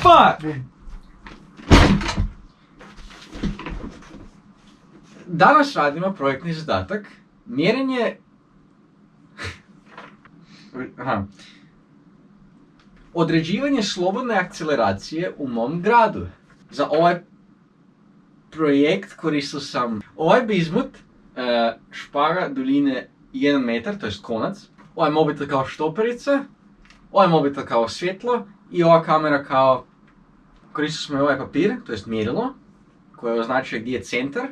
Fuck! Danas radimo projektni zadatak, mjerenje... Određivanje slobodne akceleracije u mom gradu. Za ovaj projekt koristio sam ovaj bizmut, špaga duljine 1 metar, to jest konac, ovaj mobitel kao štoperica, ovaj mobitel kao svjetlo i ova kamera kao... Koristio smo i ovaj papir, to jest mjerilo, koje označuje gdje je centar.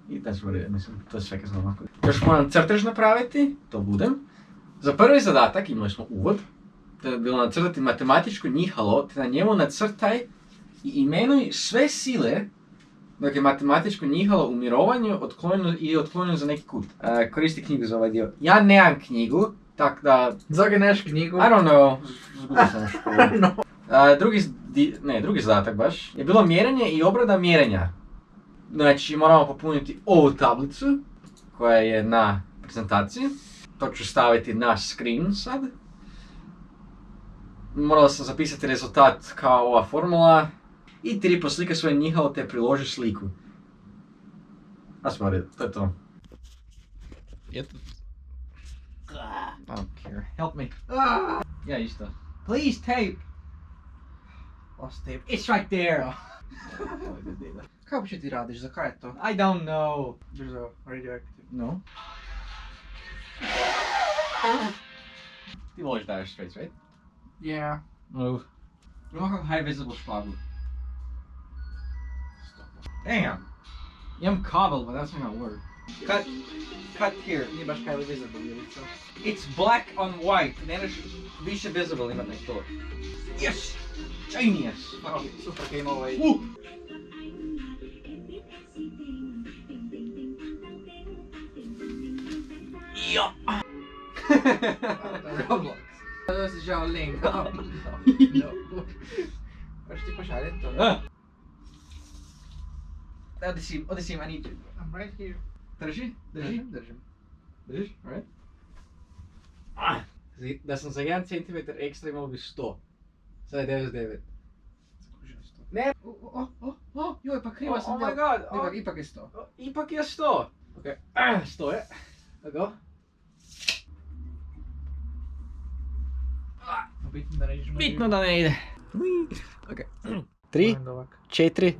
I mislim, to je sve kad znam ovako. Još moram crtež napraviti, to budem. Za prvi zadatak imali smo uvod. To je bilo nacrtati matematičko njihalo, te na njemu nacrtaj i imenuj sve sile dok je matematičko njihalo u mirovanju i otklonjeno za neki kut. Koristi knjigu za ovaj dio. Ja nemam knjigu, tak da... Zagaj neš knjigu? I don't know, zgubio sam u školu. No. Drugi zadatak baš je bilo mjerenje i obrada mjerenja. Znači moramo popuniti ovu tablicu koja je na prezentaciji. To ću staviti na screen sad. Morala sam zapisati rezultat kao ova formula. I ti poslika svoje njihalo te priloži sliku. A smori, to je to. I don't care. Help me. Ja isto. Please tape. Lost tape. It's right there. Kako će ti radiš, za kaj je to? I don't know. Brzo, radioactive. No. Ti voliš dire straits, right? Yeah. Move. Imamo kako high visible špagu. Damn! Imam kabel, but that's not gonna work. Cut here. Nije baš highly visible, je li co? It's black on white. Ne možeš više visible imat nek to. Yes! Genius! Oh, super kaj ima ovaj... Ja! Roblox. To si žao link. No. Možeš ti pošaljeti to? Ovdje si ima niče. I'm right here. Drži? Držim. Držiš? Alright. Da sam za 1 cm ekstra imao bi 100. Sada je 99. Ne! Joj, pa krivo sam Oh my god! Ipak je 100. Ipak je 100! Ok, 100 je. Tako. Bitno da ne ide. Ok. 3, 4.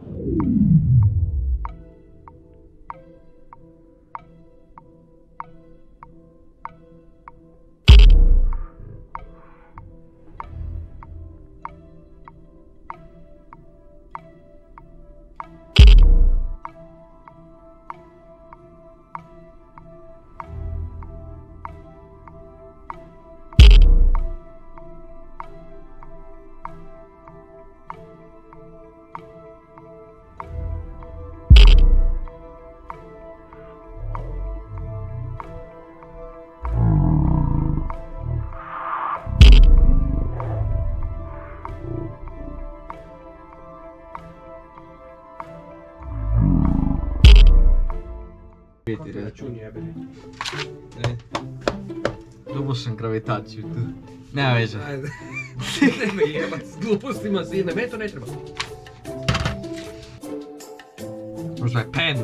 Račun jebeni. Dobio sam gravitaciju tu. Nema veze. Ajde. Nema jebac s glupostima sine, me to ne treba. Možda je pen.